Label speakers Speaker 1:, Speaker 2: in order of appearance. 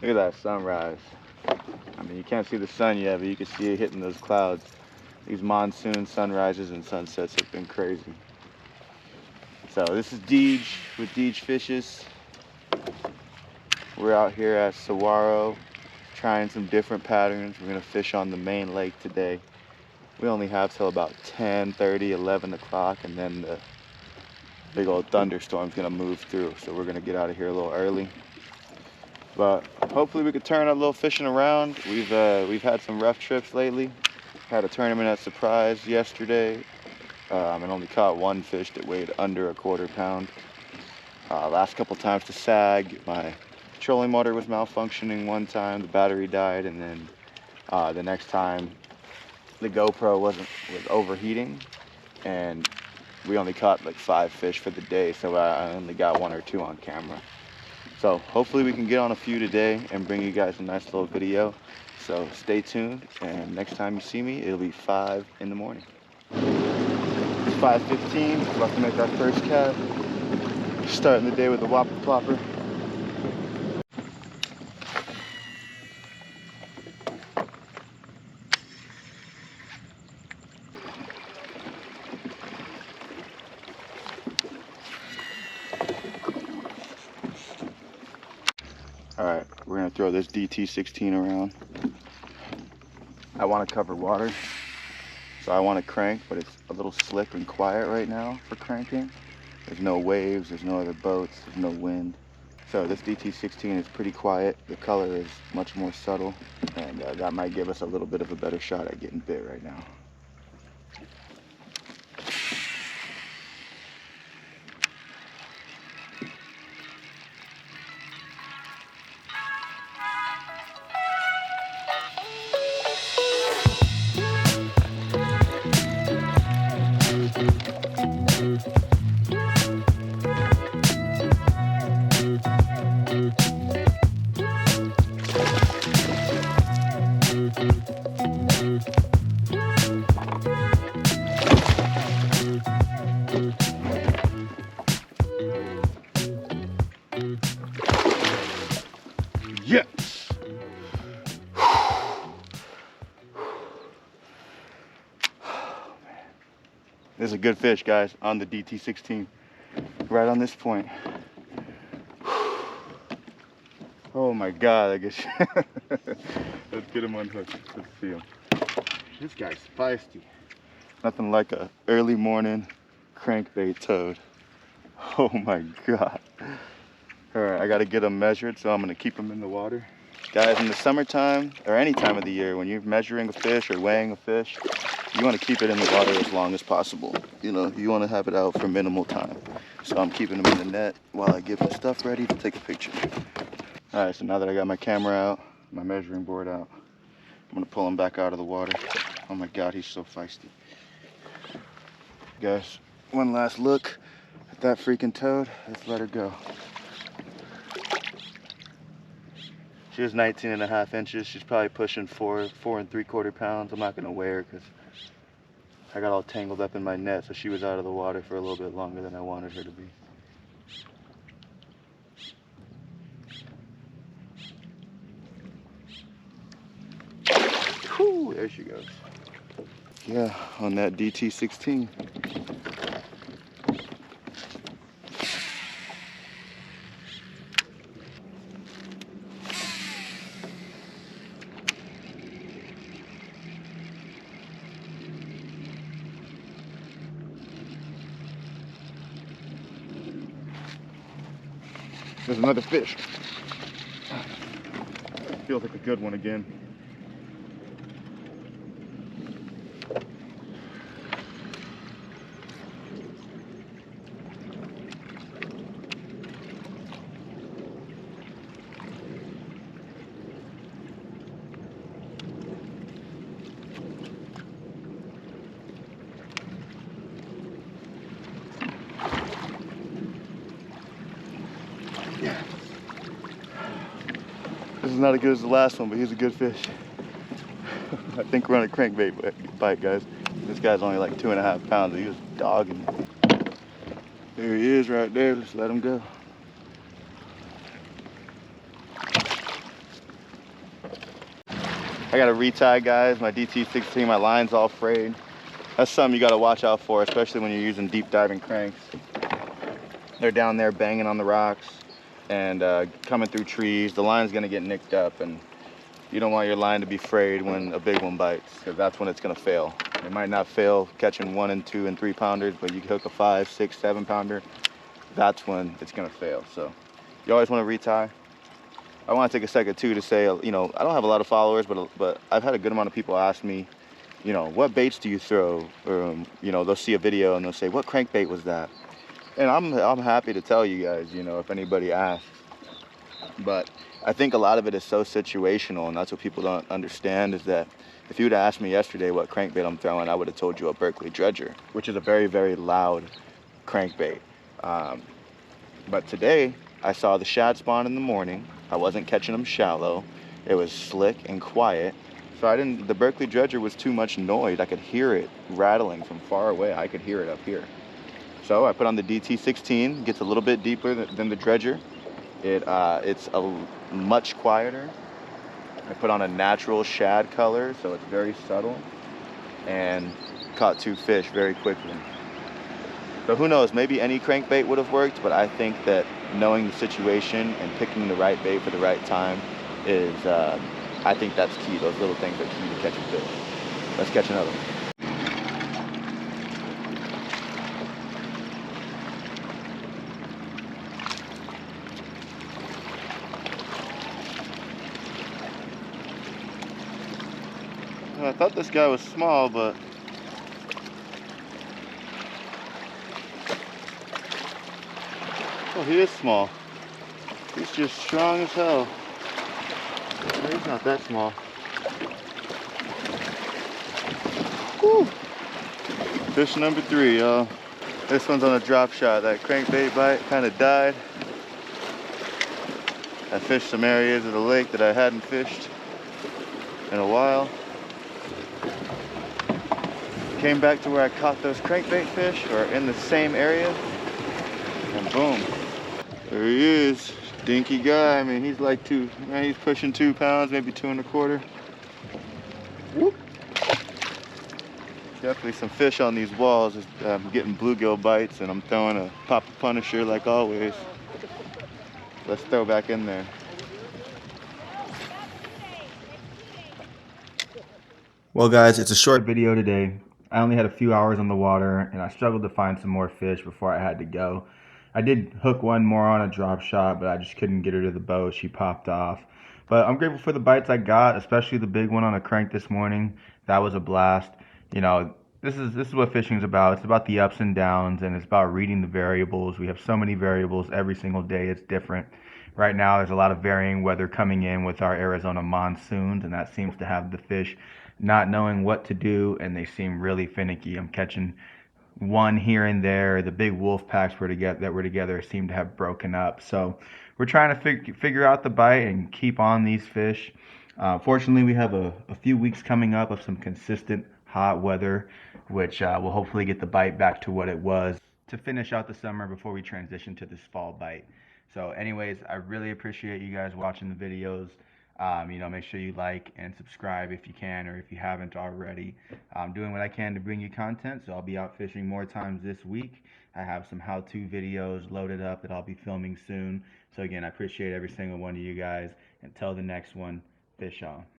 Speaker 1: Look at that sunrise. I mean, you can't see the sun yet, but you can see it hitting those clouds. These monsoon sunrises and sunsets have been crazy. So this is Deej with Deej Fishes. We're out here at Saguaro trying some different patterns. We're gonna fish on the main lake today. We only have till about 10:30, 11 o'clock, and then the big old thunderstorm's gonna move through. So we're gonna get out of here a little early. But hopefully we could turn a little fishing around. We've had some rough trips lately. Had a tournament at Surprise yesterday and only caught one fish that weighed under a quarter pound. Last couple times to Sag, my trolling motor was malfunctioning one time, the battery died, and then the next time the GoPro was overheating, and we only caught like 5 fish for the day, so I only got 1 or 2 on camera. So hopefully we can get on a few today and bring you guys a nice little video. So stay tuned, and next time you see me, it'll be 5 in the morning. It's 5:15, about to make our first cast. Starting the day with a whopper plopper. Alright, we're gonna throw this DT16 around. I want to cover water, so I want to crank, but it's a little slick and quiet right now for cranking. There's no waves, there's no other boats, there's no wind. So this DT16 is pretty quiet. The color is much more subtle, and that might give us a little bit of a better shot at getting bit right now. Yes! This is a good fish, guys, on the DT16. Right on this point. Oh my God, I guess. Let's get him unhooked. Let's see him. This guy's feisty. Nothing like a early morning crankbait toad. Oh my God. All right, I gotta get them measured, so I'm gonna keep them in the water. Guys, in the summertime, or any time of the year, when you're measuring a fish or weighing a fish, you wanna keep it in the water as long as possible. You know, you wanna have it out for minimal time. So I'm keeping them in the net while I get my stuff ready to take a picture. All right, so now that I got my camera out, my measuring board out, I'm gonna pull him back out of the water. Oh my God, he's so feisty. Guys, one last look at that freaking toad. Let's let her go. She was 19.5 inches. She's probably pushing 4 3/4 pounds. I'm not gonna weigh her because I got all tangled up in my net, so she was out of the water for a little bit longer than I wanted her to be. Whew, there she goes. Yeah, on that DT16. There's another fish. Feels like a good one again. Yeah. This is not as good as the last one, but he's a good fish. I think we're on a crankbait bite, guys. This guy's only like 2.5 pounds. He was dogging me. There he is right there. Let's let him go. I got a retie, guys. My DT16, my line's all frayed. That's something you got to watch out for, especially when you're using deep diving cranks. They're down there banging on the rocks and coming through trees. The line's gonna get nicked up, and you don't want your line to be frayed when a big one bites, because that's when it's gonna fail. It might not fail catching 1 and 2 and 3 pounders, but you hook a 5, 6, 7 pounder, that's when it's gonna fail. So you always want to retie. I want to take a second too to say, you know, I don't have a lot of followers, but I've had a good amount of people ask me, you know, what baits do you throw? Or, you know, they'll see a video and they'll say, what crankbait was that? And I'm happy to tell you guys, you know, if anybody asks. But I think a lot of it is so situational, and that's what people don't understand, is that if you would have asked me yesterday what crankbait I'm throwing, I would have told you a Berkeley dredger, which is a very, very loud crankbait. But today, I saw the shad spawn in the morning. I wasn't catching them shallow. It was slick and quiet. So the Berkeley dredger was too much noise. I could hear it rattling from far away. I could hear it up here. So I put on the DT16, gets a little bit deeper than the dredger. It's much quieter. I put on a natural shad color, so it's very subtle, and caught 2 fish very quickly. So who knows, maybe any crankbait would have worked, but I think that knowing the situation and picking the right bait for the right time is, I think that's key. Those little things are key to catching fish. Let's catch another one. I thought this guy was small, but oh, he is small. He's just strong as hell. He's not that small. Woo. Fish number 3, y'all. This one's on a drop shot. That crankbait bite kind of died. I fished some areas of the lake that I hadn't fished in a while. Came back to where I caught those crankbait fish, or in the same area, and boom. There he is, dinky guy. I mean, he's like he's pushing 2 pounds, maybe 2 1/4. Whoop. Definitely some fish on these walls. I'm getting bluegill bites, and I'm throwing a Papa Punisher like always. Let's throw back in there. Well guys, it's a short video today. I only had a few hours on the water, and I struggled to find some more fish before I had to go. I did hook one more on a drop shot, but I just couldn't get her to the boat. She popped off. But I'm grateful for the bites I got, especially the big one on a crank this morning. That was a blast. You know, this is what fishing is about. It's about the ups and downs, and it's about reading the variables. We have so many variables every single day. It's different. Right now, there's a lot of varying weather coming in with our Arizona monsoons, and that seems to have the fish not knowing what to do, and they seem really finicky. I'm catching one here and there. The big wolf packs that were together seem to have broken up. So we're trying to figure out the bite and keep on these fish. Fortunately, we have a few weeks coming up of some consistent hot weather, which will hopefully get the bite back to what it was to finish out the summer before we transition to this fall bite. So anyways, I really appreciate you guys watching the videos. You know, make sure you like and subscribe if you can, or if you haven't already. I'm doing what I can to bring you content, so I'll be out fishing more times this week. I have some how-to videos loaded up that I'll be filming soon. So again, I appreciate every single one of you guys. Until the next one, fish on.